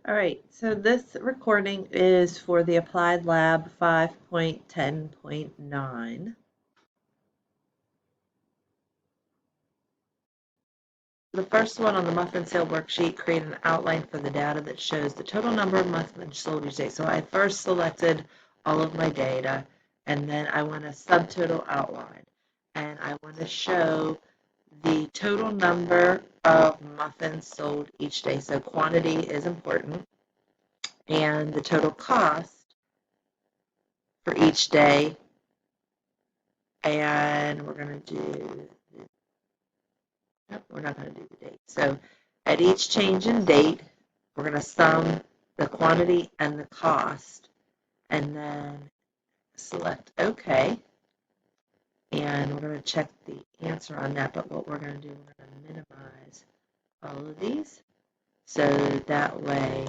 All right, so this recording is for the Applied Lab 5.10.9. The first one on the muffin sale worksheet, create an outline for the data that shows the total number of muffins sold each day. So I first selected all of my data, and then I want a subtotal outline. And I want to show the total number of muffins sold each day. So quantity is important, and the total cost for each day. And we're going to do, nope, we're not going to do the date. So at each change in date, we're going to sum the quantity and the cost, and then select OK. And we're going to check the answer on that, but what we're going to do, we're going to minimize all of these, so that way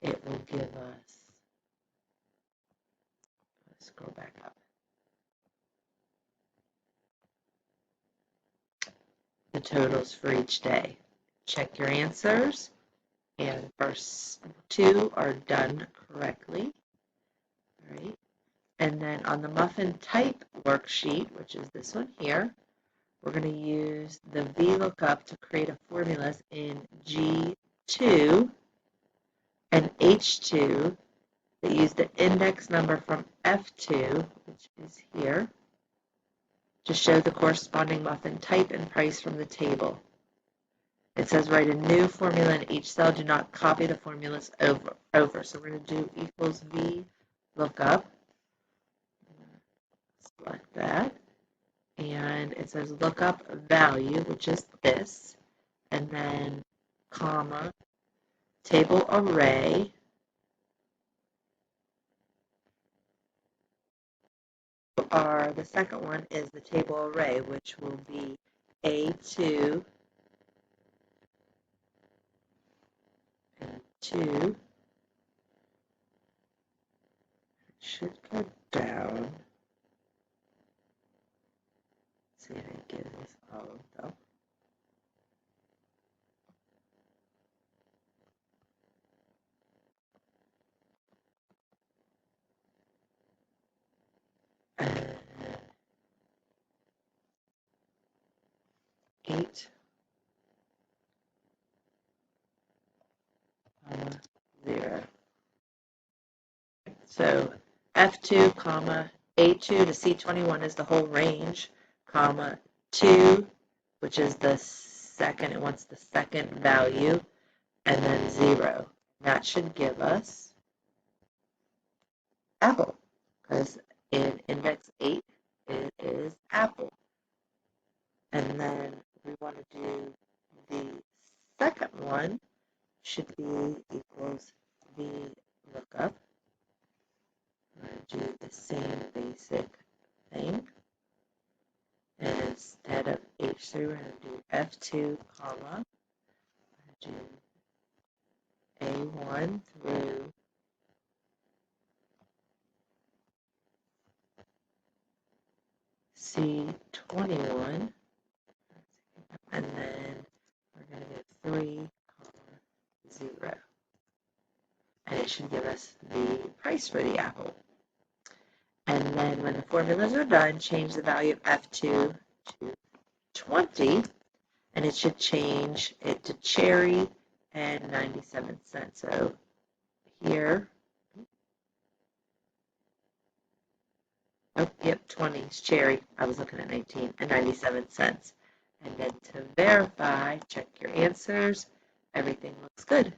it will give us, let's scroll back up, the totals for each day. Check your answers, and first two are done correctly. All right. And then on the muffin type worksheet, which is this one here, we're going to use the VLOOKUP to create a formulas in G2 and H2 that use the index number from F2, which is here, to show the corresponding muffin type and price from the table. It says write a new formula in each cell. Do not copy the formulas over. So we're going to do equals VLOOKUP. Select that. And it says lookup value, which is this, and then comma, table array, or the second one is the table array, which will be A2 and 2. It should go down. Let's see if I get this all of them. Eight, 0. So F2, comma, A2 to C21 is the whole range, comma, 2, which is the second, it wants the second value, and then 0. That should give us apple, because in index 8, it is apple. And then we want to do the second one, should be equals VLOOKUP. We're going to do the same basic thing. And instead of H3, we're going to do F2, comma, do A1 through C21, and then we're going to get 3, 0. And it should give us the price for the apple. And then when the formulas are done, change the value of F2 to 20, and it should change it to cherry and 97 cents. So here, oh, yep, 20 is cherry. I was looking at 19 and 97 cents. And then to verify, check your answers. Everything looks good.